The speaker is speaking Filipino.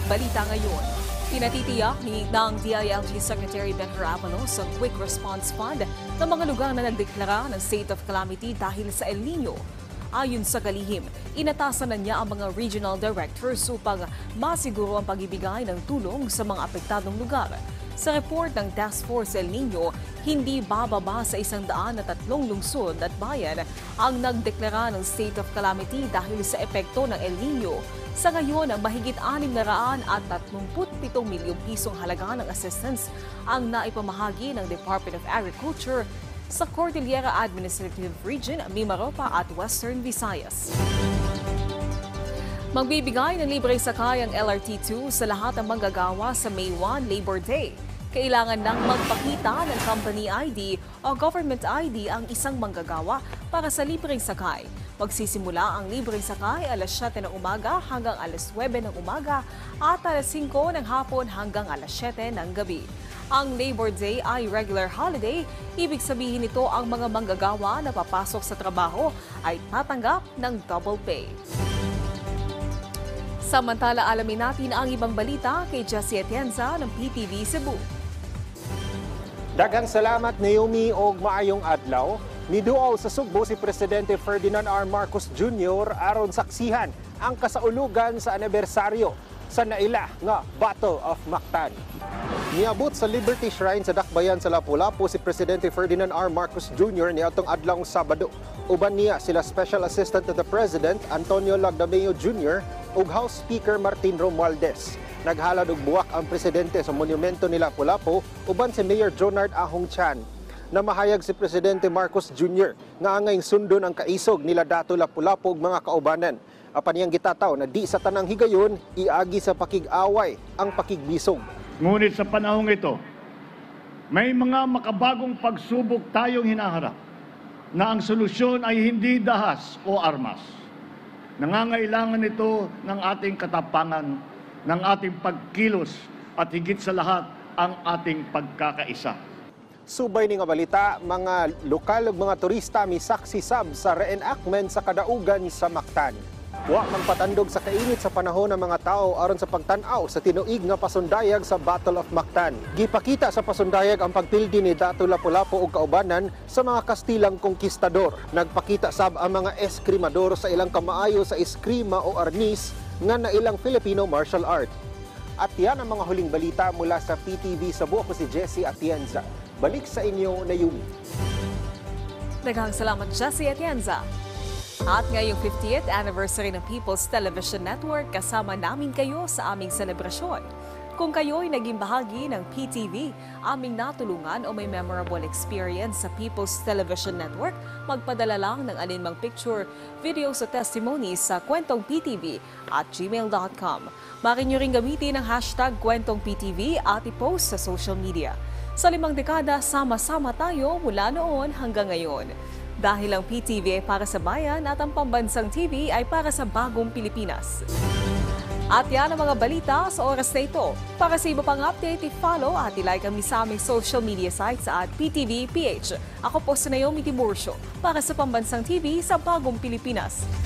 balita ngayon. Pinatitiyak ng DILG Secretary Benher Abalos ang Quick Response Fund ng mga lugar na nagdeklara ng state of calamity dahil sa El Nino. Ayon sa kalihim, inatasan na niya ang mga regional directors upang masiguro ang pag-ibigay ng tulong sa mga apektadong lugar. Sa report ng Task Force El Nino, hindi bababa sa 103 lungsod at bayan ang nagdeklara ng state of calamity dahil sa epekto ng El Nino. Sa ngayon, mahigit 637 milyong pisong halaga ng assistance ang naipamahagi ng Department of Agriculture sa Cordillera Administrative Region, Mimaropa at Western Visayas. Magbibigay ng libreng sakay ang LRT2 sa lahat ng manggagawa sa May 1 Labor Day. Kailangan nang magpakita ng company ID o government ID ang isang manggagawa para sa libreng sakay. Magsisimula ang libreng sakay alas 7 ng umaga hanggang alas 9 ng umaga at alas 5 ng hapon hanggang alas 7 ng gabi. Ang Labor Day ay regular holiday, ibig sabihin nito ang mga manggagawa na papasok sa trabaho ay tatanggap ng double pay. Samantala, alamin natin ang ibang balita kay Jessie Atienza ng PTV Cebu. Daghang salamat Naomi og maayong adlaw. Niduaw sa Sugbo si Presidente Ferdinand R. Marcos Jr. aron saksihan ang kasaulugan sa anibersaryo sa naila nga Battle of Mactan. Niabot sa Liberty Shrine sa Dakbayan sa Lapu-Lapu si Presidente Ferdinand R. Marcos Jr. niadtong adlawng Sabado. Uban niya sila Special Assistant to the President Antonio Lagdameo Jr. ug House Speaker Martin Romualdez. Naghalad og buwak ang presidente sa monumento ni Lapu-Lapu uban si Mayor Jonard Ahong Chan. Namahayag si Presidente Marcos Jr. nga angayng sundon ang kaisog nila Dato Lapu-Lapu ug mga kaubanan. Apan niyang gitataw na di sa tanang higayon iagi sa pakig-away ang pakigbisog. Ngunit sa panahong ito, may mga makabagong pagsubok tayong hinaharap na ang solusyon ay hindi dahas o armas. Nangangailangan ito ng ating katapangan, ng ating pagkilos at higit sa lahat ang ating pagkakaisa. Subay ni nga balita, mga lokal ug mga turista misaksi sab sa reenactment sa kadaugan sa Mactan. Wa man patandog sa kainit sa panahon ng mga tao aron sa pagtan-aw sa tinuig nga pasundayag sa Battle of Mactan. Gipakita sa pasundayag ang pagpildi ni Dato Lapu-Lapu ug kaubanan sa mga Kastilang konkistador. Nagpakita sab ang mga eskrimador sa ilang kamaayo sa eskrima o arnis nga na ilang Filipino martial art. At yan ang mga huling balita mula sa PTV Cebu. Ako si Jessie Atienza. Balik sa inyo na Yumi. Daghang salamat, Jessie Atienza. At ngayong 50th anniversary ng People's Television Network, kasama namin kayo sa aming selebrasyon. Kung kayo'y naging bahagi ng PTV, aming natulungan o may memorable experience sa People's Television Network, magpadala lang ng alinmang picture, videos o testimonies sa kwentongptv@gmail.com. Maaari nyo rin gamitin ang hashtag kwentongptv at i-post sa social media. Sa 5 dekada, sama-sama tayo mula noon hanggang ngayon. Dahil ang PTV ay para sa bayan at ang Pambansang TV ay para sa bagong Pilipinas. At yan ang mga balita sa oras na ito. Para sa iba pang update, i-follow at i-like kami sa aming social media sites at PTV PH. Ako po si Naomi Tiburcio para sa Pambansang TV sa bagong Pilipinas.